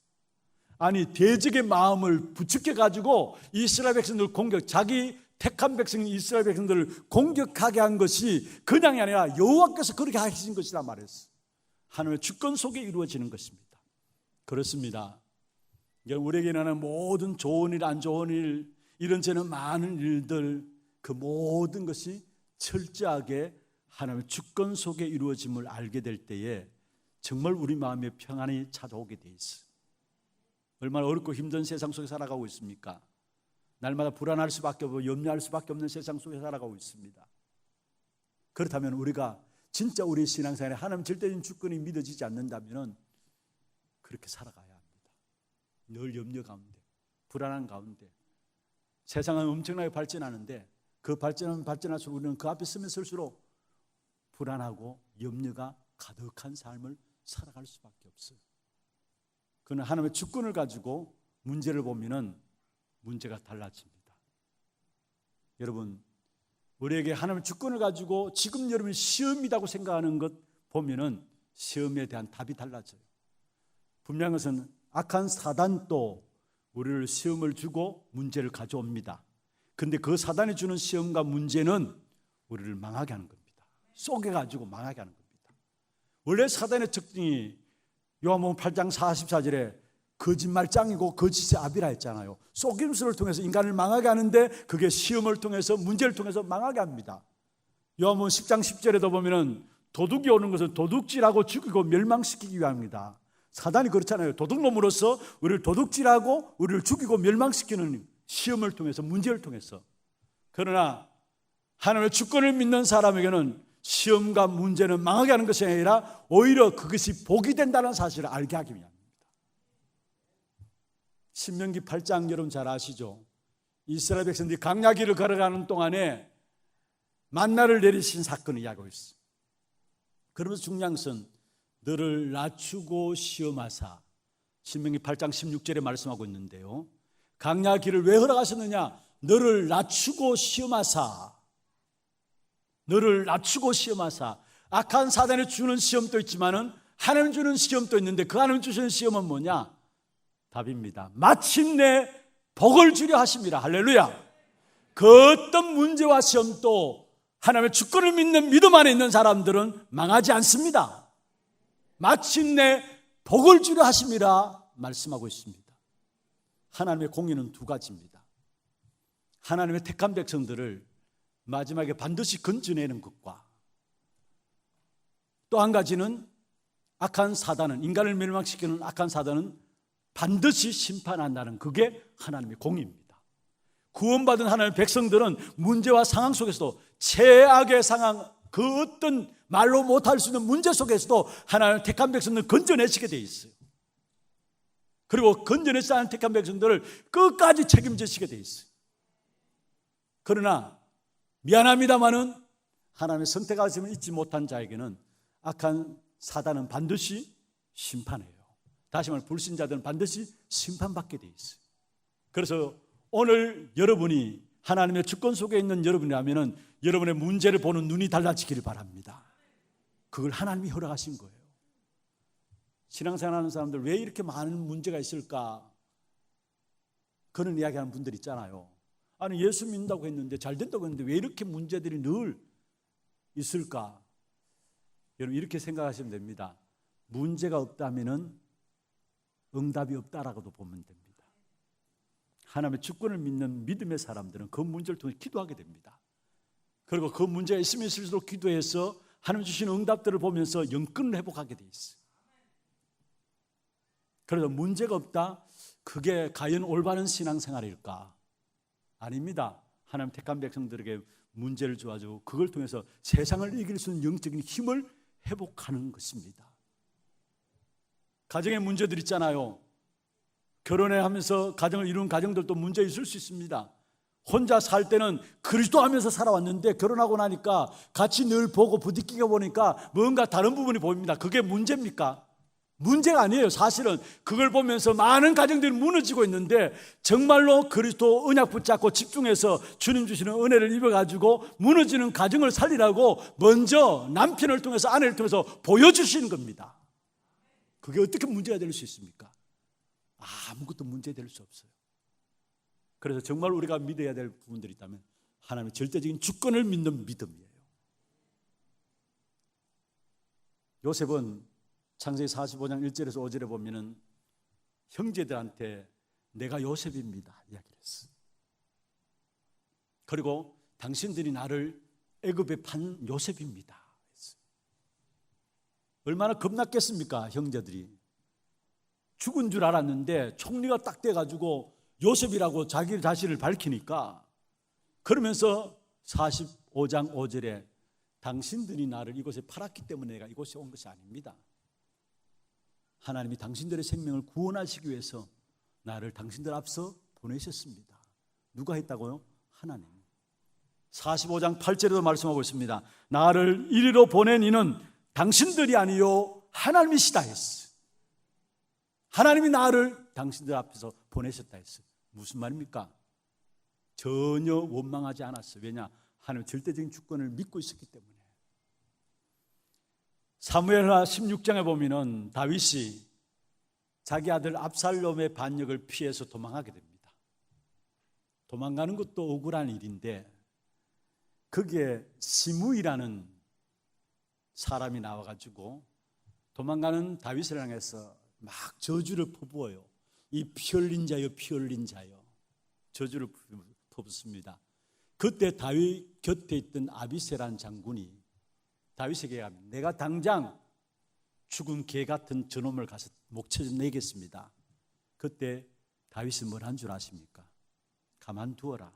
아니 대적의 마음을 부추겨 가지고 이스라엘 백성들 공격, 자기 택한 백성 이스라엘 백성들을 공격하게 한 것이 그냥이 아니라 여호와께서 그렇게 하신 것이라 말했어요. 하나님의 주권 속에 이루어지는 것입니다. 그렇습니다. 우리에게 일어나는 모든 좋은 일, 안 좋은 일, 이런저런 많은 일들, 그 모든 것이 철저하게 하나님의 주권 속에 이루어짐을 알게 될 때에 정말 우리 마음에 평안이 찾아오게 돼 있어요. 얼마나 어렵고 힘든 세상 속에 살아가고 있습니까? 날마다 불안할 수밖에 없고 염려할 수밖에 없는 세상 속에 살아가고 있습니다. 그렇다면 우리가 진짜 우리 신앙생활에 하나님 절대적인 주권이 믿어지지 않는다면 그렇게 살아가야 합니다. 늘 염려 가운데, 불안한 가운데. 세상은 엄청나게 발전하는데 그 발전할수록 우리는 그 앞에 서면 설수록 불안하고 염려가 가득한 삶을 살아갈 수밖에 없어요. 그는 하나님의 주권을 가지고 문제를 보면은 문제가 달라집니다. 여러분, 우리에게 하나님의 주권을 가지고 지금 여러분이 시험이라고 생각하는 것 보면은 시험에 대한 답이 달라져요. 분명한 것은 악한 사단도 우리를 시험을 주고 문제를 가져옵니다. 그런데 그 사단이 주는 시험과 문제는 우리를 망하게 하는 겁니다. 쏘개가지고 망하게 하는 겁니다. 원래 사단의 특징이 요한복음 8장 44절에 거짓말장이고 거짓의 아비라 했잖아요. 속임수를 통해서 인간을 망하게 하는데 그게 시험을 통해서 문제를 통해서 망하게 합니다. 요한복음 10장 10절에도 보면은 도둑이 오는 것은 도둑질하고 죽이고 멸망시키기 위함입니다. 사단이 그렇잖아요. 도둑놈으로서 우리를 도둑질하고 우리를 죽이고 멸망시키는 시험을 통해서 문제를 통해서. 그러나 하나님의 주권을 믿는 사람에게는 시험과 문제는 망하게 하는 것이 아니라 오히려 그것이 복이 된다는 사실을 알게 하기 위함입니다. 신명기 8장 여러분 잘 아시죠? 이스라엘 백성들이 광야길을 걸어가는 동안에 만나를 내리신 사건을 이야기하고 있어요. 그러면서 중요한 것은 너를 낮추고 시험하사, 신명기 8장 16절에 말씀하고 있는데요. 광야길을 왜 허락하셨느냐? 너를 낮추고 시험하사, 너를 낮추고 시험하사. 악한 사단이 주는 시험도 있지만은 하나님 주는 시험도 있는데 그 하나님 주시는 시험은 뭐냐? 답입니다. 마침내 복을 주려 하심이라. 할렐루야. 그 어떤 문제와 시험도 하나님의 주권을 믿는 믿음 안에 있는 사람들은 망하지 않습니다. 마침내 복을 주려 하심이라 말씀하고 있습니다. 하나님의 공의는 두 가지입니다. 하나님의 택한 백성들을 마지막에 반드시 건져내는 것과 또 한 가지는 악한 사단은, 인간을 멸망시키는 악한 사단은 반드시 심판한다는 그게 하나님의 공의입니다. 구원받은 하나님의 백성들은 문제와 상황 속에서도, 최악의 상황, 그 어떤 말로 못할 수 있는 문제 속에서도 하나님의 택한 백성들을 건져내시게 돼 있어요. 그리고 건져내지 않은 택한 백성들을 끝까지 책임지시게 돼 있어요. 그러나 미안합니다마는 하나님의 선택하심을 잊지 못한 자에게는 악한 사단은 반드시 심판해요. 다시 말해 불신자들은 반드시 심판받게 돼 있어요. 그래서 오늘 여러분이 하나님의 주권 속에 있는 여러분이라면 여러분의 문제를 보는 눈이 달라지기를 바랍니다. 그걸 하나님이 허락하신 거예요. 신앙생활하는 사람들 왜 이렇게 많은 문제가 있을까? 그런 이야기하는 분들 있잖아요. 아니 예수 믿는다고 했는데 잘 된다고 했는데 왜 이렇게 문제들이 늘 있을까? 여러분 이렇게 생각하시면 됩니다. 문제가 없다면은 응답이 없다라고도 보면 됩니다. 하나님의 주권을 믿는 믿음의 사람들은 그 문제를 통해 기도하게 됩니다. 그리고 그 문제가 있으면 있을수록 기도해서 하나님 주시는 응답들을 보면서 영권을 회복하게 돼 있어요. 그래서 문제가 없다? 그게 과연 올바른 신앙생활일까? 아닙니다. 하나님 택한 백성들에게 문제를 주어주고 그걸 통해서 세상을 이길 수 있는 영적인 힘을 회복하는 것입니다. 가정의 문제들 있잖아요. 결혼해 하면서 가정을 이룬 가정들도 문제 있을 수 있습니다. 혼자 살 때는 그리스도 하면서 살아왔는데 결혼하고 나니까 같이 늘 보고 부딪히게 보니까 뭔가 다른 부분이 보입니다. 그게 문제입니까? 문제가 아니에요. 사실은 그걸 보면서 많은 가정들이 무너지고 있는데 정말로 그리스도 언약 붙잡고 집중해서 주님 주시는 은혜를 입어가지고 무너지는 가정을 살리라고 먼저 남편을 통해서 아내를 통해서 보여주시는 겁니다. 그게 어떻게 문제가 될 수 있습니까? 아무것도 문제될 수 없어요. 그래서 정말 우리가 믿어야 될 부분들이 있다면 하나님의 절대적인 주권을 믿는 믿음이에요. 요셉은 창세기 45장 1절에서 5절에 보면은 형제들한테 내가 요셉입니다 이야기를 했어. 그리고 당신들이 나를 애굽에 판 요셉입니다 했어. 얼마나 겁났겠습니까? 형제들이 죽은 줄 알았는데 총리가 딱 돼가지고 요셉이라고 자기 자신을 밝히니까, 그러면서 45장 5절에 당신들이 나를 이곳에 팔았기 때문에 내가 이곳에 온 것이 아닙니다. 하나님이 당신들의 생명을 구원하시기 위해서 나를 당신들 앞서 보내셨습니다. 누가 했다고요? 하나님. 45장 8절에도 말씀하고 있습니다. 나를 이리로 보낸 이는 당신들이 아니요 하나님이시다 했어요. 하나님이 나를 당신들 앞에서 보내셨다 했어요. 무슨 말입니까? 전혀 원망하지 않았어요. 왜냐? 하나님의 절대적인 주권을 믿고 있었기 때문에. 사무엘하 16장에 보면은 다윗이 자기 아들 압살롬의 반역을 피해서 도망하게 됩니다. 도망가는 것도 억울한 일인데 거기에 시므이라는 사람이 나와가지고 도망가는 다윗을 향해서 막 저주를 퍼부어요. 이 피 흘린 자여 피 흘린 자여 저주를 퍼붓습니다. 그때 다윗 곁에 있던 아비새라는 장군이 다윗에게 내가 당장 죽은 개 같은 저놈을 가서 목젖 내겠습니다. 그때 다윗은 뭘 한 줄 아십니까? 가만두어라.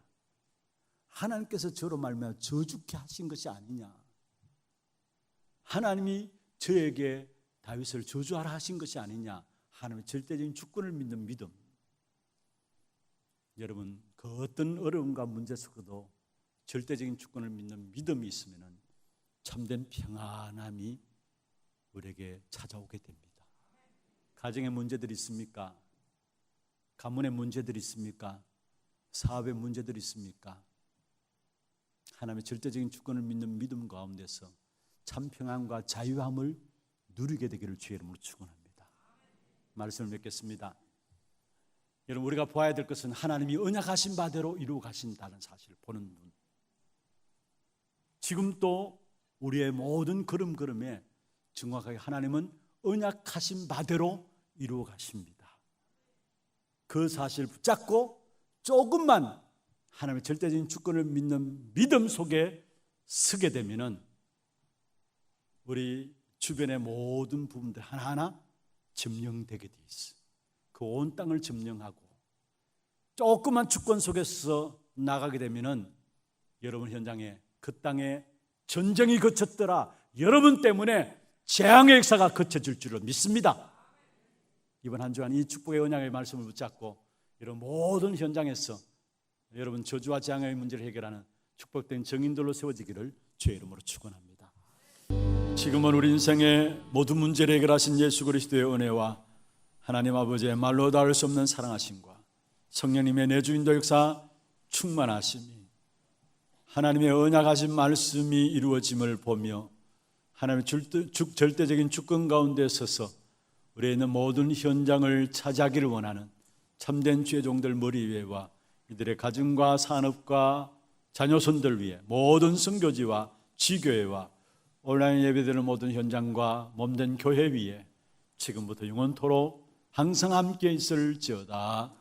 하나님께서 저로 말미암아 저주케 하신 것이 아니냐. 하나님이 저에게 다윗을 저주하라 하신 것이 아니냐. 하나님의 절대적인 주권을 믿는 믿음. 여러분, 그 어떤 어려움과 문제 속에도 절대적인 주권을 믿는 믿음이 있으면 참된 평안함이 우리에게 찾아오게 됩니다. 가정에 문제들이 있습니까? 가문에 문제들이 있습니까? 사업에 문제들이 있습니까? 하나님의 절대적인 주권을 믿는 믿음 가운데서 참 평안과 자유함을 누리게 되기를 주의 이름으로 축원합니다. 말씀을 맺겠습니다. 여러분, 우리가 보아야 될 것은 하나님이 언약하신 바대로 이루어 가신다는 사실을 보는 눈. 지금 또 우리의 모든 걸음걸음에 정확하게 하나님은 언약하신 바대로 이루어 가십니다. 그 사실을 붙잡고 조금만 하나님의 절대적인 주권을 믿는 믿음 속에 서게 되면은 우리 주변의 모든 부분들 하나하나 점령되게 돼 있어요. 그 온 땅을 점령하고 조그만 주권 속에서 나가게 되면은 여러분 현장에 그 땅에 전쟁이 거쳤더라. 여러분 때문에 재앙의 역사가 거쳐질 줄을 믿습니다. 이번 한 주간 이 축복의 언약의 말씀을 붙잡고 이런 모든 현장에서 여러분 저주와 재앙의 문제를 해결하는 축복된 정인들로 세워지기를 주의 이름으로 축원합니다. 지금은 우리 인생의 모든 문제를 해결하신 예수 그리스도의 은혜와 하나님 아버지의 말로 닿을 수 없는 사랑하심과 성령님의 내주인도 역사 충만하심이 하나님의 언약하신 말씀이 이루어짐을 보며 하나님의 절대적인 주권 가운데 서서 우리에 있는 모든 현장을 차지하기를 원하는 참된 주의 종들 머리 위에와 이들의 가정과 산업과 자녀손들 위에 모든 선교지와 지교회와 온라인 예배드리는 모든 현장과 몸된 교회 위에 지금부터 영원토록 항상 함께 있을지어다.